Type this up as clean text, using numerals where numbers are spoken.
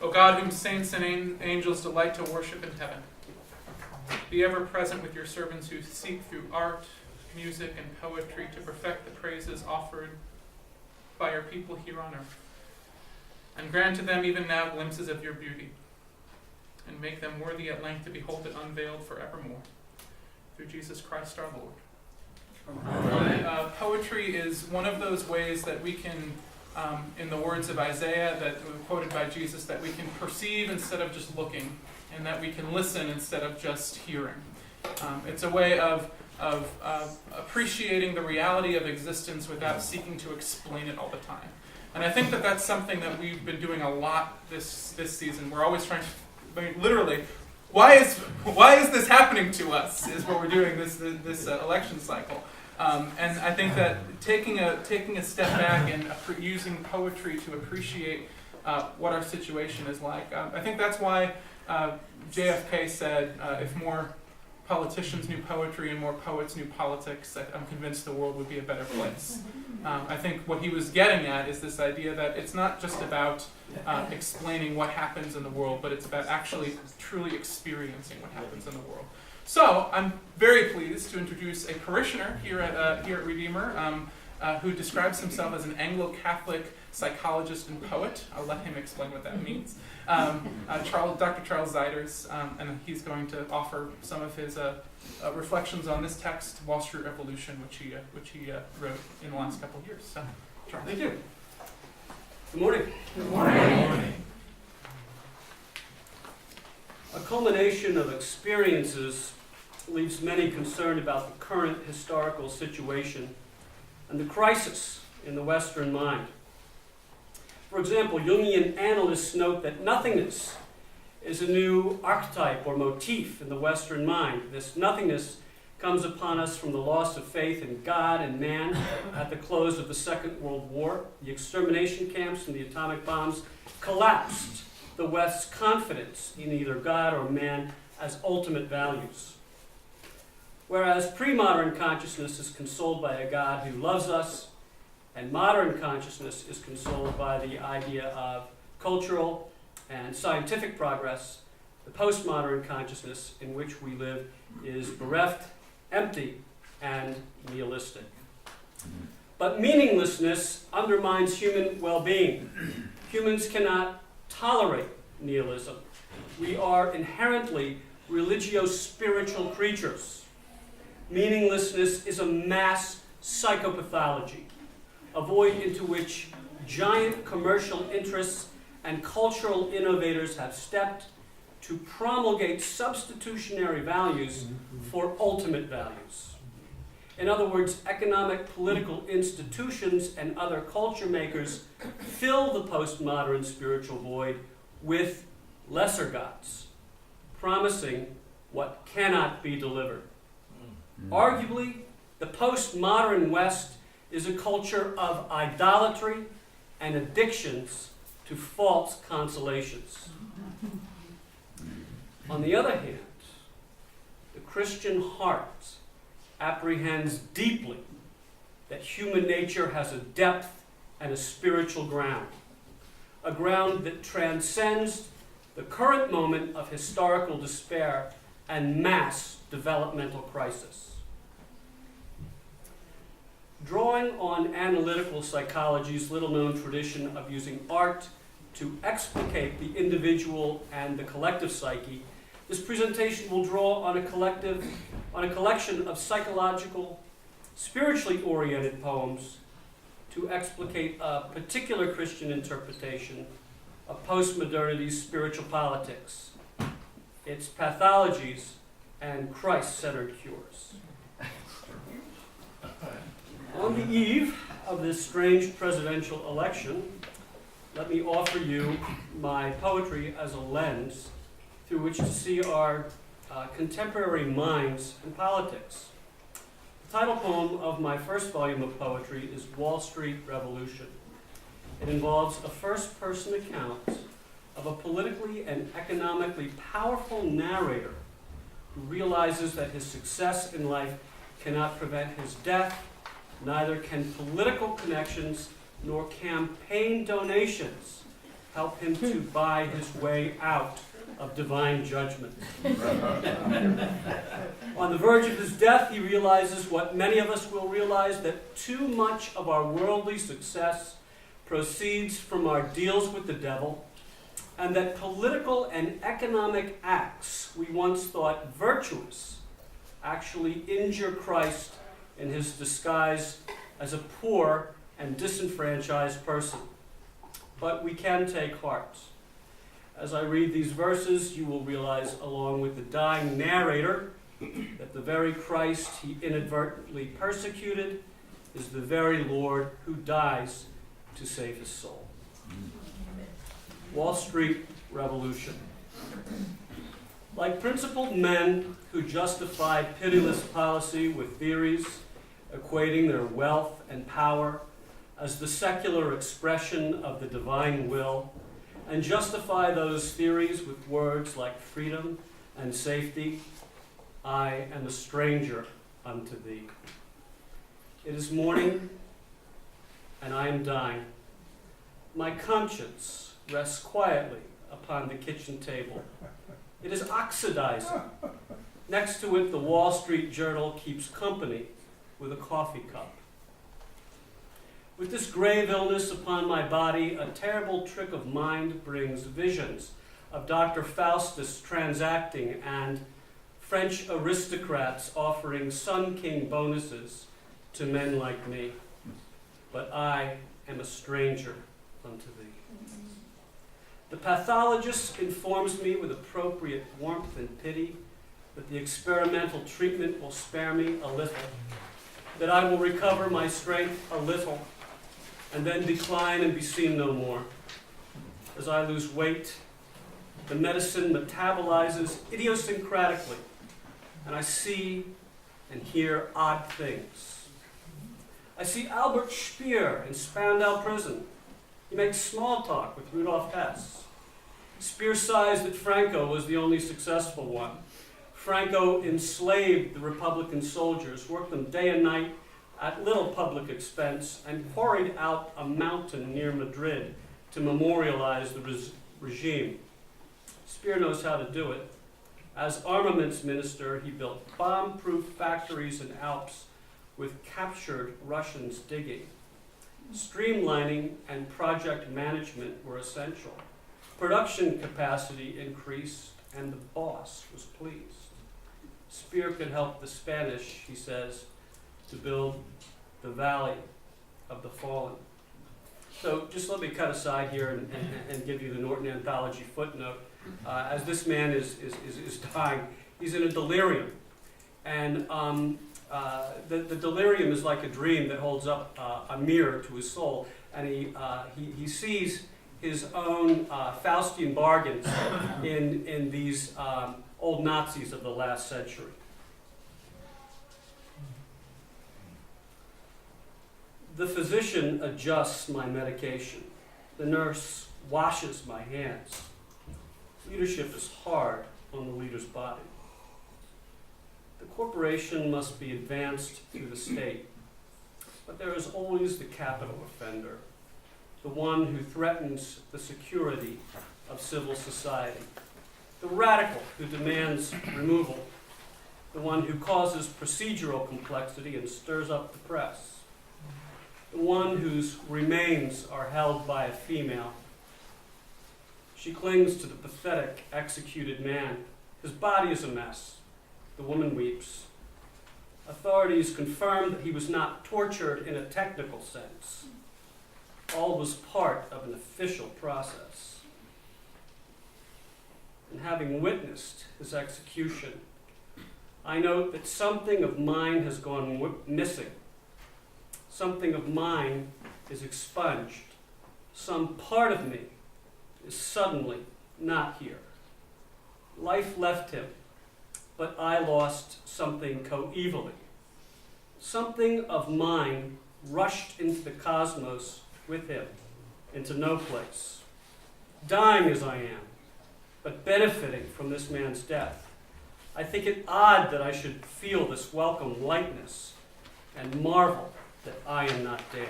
O God, whom saints and angels delight to worship in heaven, be ever present with your servants who seek through art, music, and poetry to perfect the praises offered by your people here on earth. And grant to them even now glimpses of your beauty, and make them worthy at length to behold it unveiled forevermore. Through Jesus Christ our Lord. Amen. Poetry is one of those ways that we can, in the words of Isaiah that were quoted by Jesus, that we can perceive instead of just looking, and that we can listen instead of just hearing. It's a way of appreciating the reality of existence without seeking to explain it all the time. And I think that that's something that we've been doing a lot this season. We're always trying to, literally, why is this happening to us? Is what we're doing this election cycle. And I think that taking a step back and using poetry to appreciate what our situation is like. I think that's why JFK said, if more politicians knew poetry and more poets knew politics, I'm convinced the world would be a better place. I think what he was getting at is this idea that it's not just about explaining what happens in the world, but it's about actually truly experiencing what happens in the world. So I'm very pleased to introduce a parishioner here at Redeemer who describes himself as an Anglo Catholic psychologist and poet. I'll let him explain what that means. Dr. Charles Zeiders, and he's going to offer some of his reflections on this text, Wall Street Revolution, which he wrote in the last couple of years. So, Charles. Thank you. Good morning. Good morning. Good morning. A culmination of experiences leaves many concerned about the current historical situation and the crisis in the Western mind. For example, Jungian analysts note that nothingness is a new archetype or motif in the Western mind. This nothingness comes upon us from the loss of faith in God and man at the close of the Second World War. The extermination camps and the atomic bombs collapsed the West's confidence in either God or man as ultimate values. Whereas pre-modern consciousness is consoled by a God who loves us, and modern consciousness is consoled by the idea of cultural and scientific progress, the postmodern consciousness in which we live is bereft, empty, and nihilistic. But meaninglessness undermines human well-being. Humans cannot tolerate nihilism. We are inherently religio-spiritual creatures. Meaninglessness is a mass psychopathology, a void into which giant commercial interests and cultural innovators have stepped to promulgate substitutionary values for ultimate values. In other words, economic, political institutions and other culture makers fill the postmodern spiritual void with lesser gods, promising what cannot be delivered. Arguably, the postmodern West is a culture of idolatry and addictions to false consolations. On the other hand, the Christian heart apprehends deeply that human nature has a depth and a spiritual ground, a ground that transcends the current moment of historical despair and mass developmental crisis. Drawing on analytical psychology's little-known tradition of using art to explicate the individual and the collective psyche, this presentation will draw on a collection of psychological, spiritually oriented poems to explicate a particular Christian interpretation of postmodernity's spiritual politics, its pathologies, and Christ-centered cures. On the eve of this strange presidential election, let me offer you my poetry as a lens through which to see our contemporary minds and politics. The title poem of my first volume of poetry is Wall Street Revolution. It involves a first-person account of a politically and economically powerful narrator who realizes that his success in life cannot prevent his death. Neither can political connections nor campaign donations Help him to buy his way out of divine judgment. On the verge of his death, he realizes what many of us will realize, that too much of our worldly success proceeds from our deals with the devil, and that political and economic acts we once thought virtuous actually injure Christ in his disguise as a poor and disenfranchised person. But we can take heart. As I read these verses, you will realize, along with the dying narrator, that the very Christ he inadvertently persecuted is the very Lord who dies to save his soul. Wall Street Revolution. Like principled men who justify pitiless policy with theories equating their wealth and power as the secular expression of the divine will, and justify those theories with words like freedom and safety, I am a stranger unto thee. It is morning, and I am dying. My conscience rests quietly upon the kitchen table. It is oxidizing. Next to it, the Wall Street Journal keeps company with a coffee cup. With this grave illness upon my body, a terrible trick of mind brings visions of Dr. Faustus transacting and French aristocrats offering Sun King bonuses to men like me. But I am a stranger unto thee. The pathologist informs me with appropriate warmth and pity that the experimental treatment will spare me a little, that I will recover my strength a little, and then decline and be seen no more. As I lose weight, the medicine metabolizes idiosyncratically, and I see and hear odd things. I see Albert Speer in Spandau Prison. He makes small talk with Rudolf Hess. Speer sighs that Franco was the only successful one. Franco enslaved the Republican soldiers, worked them day and night at little public expense, and quarried out a mountain near Madrid to memorialize the regime. Speer knows how to do it. As armaments minister, he built bomb-proof factories in Alps with captured Russians digging. Streamlining and project management were essential. Production capacity increased, and the boss was pleased. Speer could help the Spanish, he says, to build the Valley of the Fallen. So just let me cut aside here and give you the Norton Anthology footnote. As this man is dying, he's in a delirium. And the delirium is like a dream that holds up a mirror to his soul. And he sees his own Faustian bargains in these old Nazis of the last century. The physician adjusts my medication. The nurse washes my hands. Leadership is hard on the leader's body. The corporation must be advanced through the state, but there is always the capital offender, the one who threatens the security of civil society, the radical who demands removal, the one who causes procedural complexity and stirs up the press, the one whose remains are held by a female. She clings to the pathetic, executed man. His body is a mess. The woman weeps. Authorities confirm that he was not tortured in a technical sense. All was part of an official process. And having witnessed his execution, I note that something of mine has gone missing. Something of mine is expunged. Some part of me is suddenly not here. Life left him, but I lost something coevally. Something of mine rushed into the cosmos with him, into no place. Dying as I am, but benefiting from this man's death, I think it odd that I should feel this welcome lightness and marvel that I am not damned.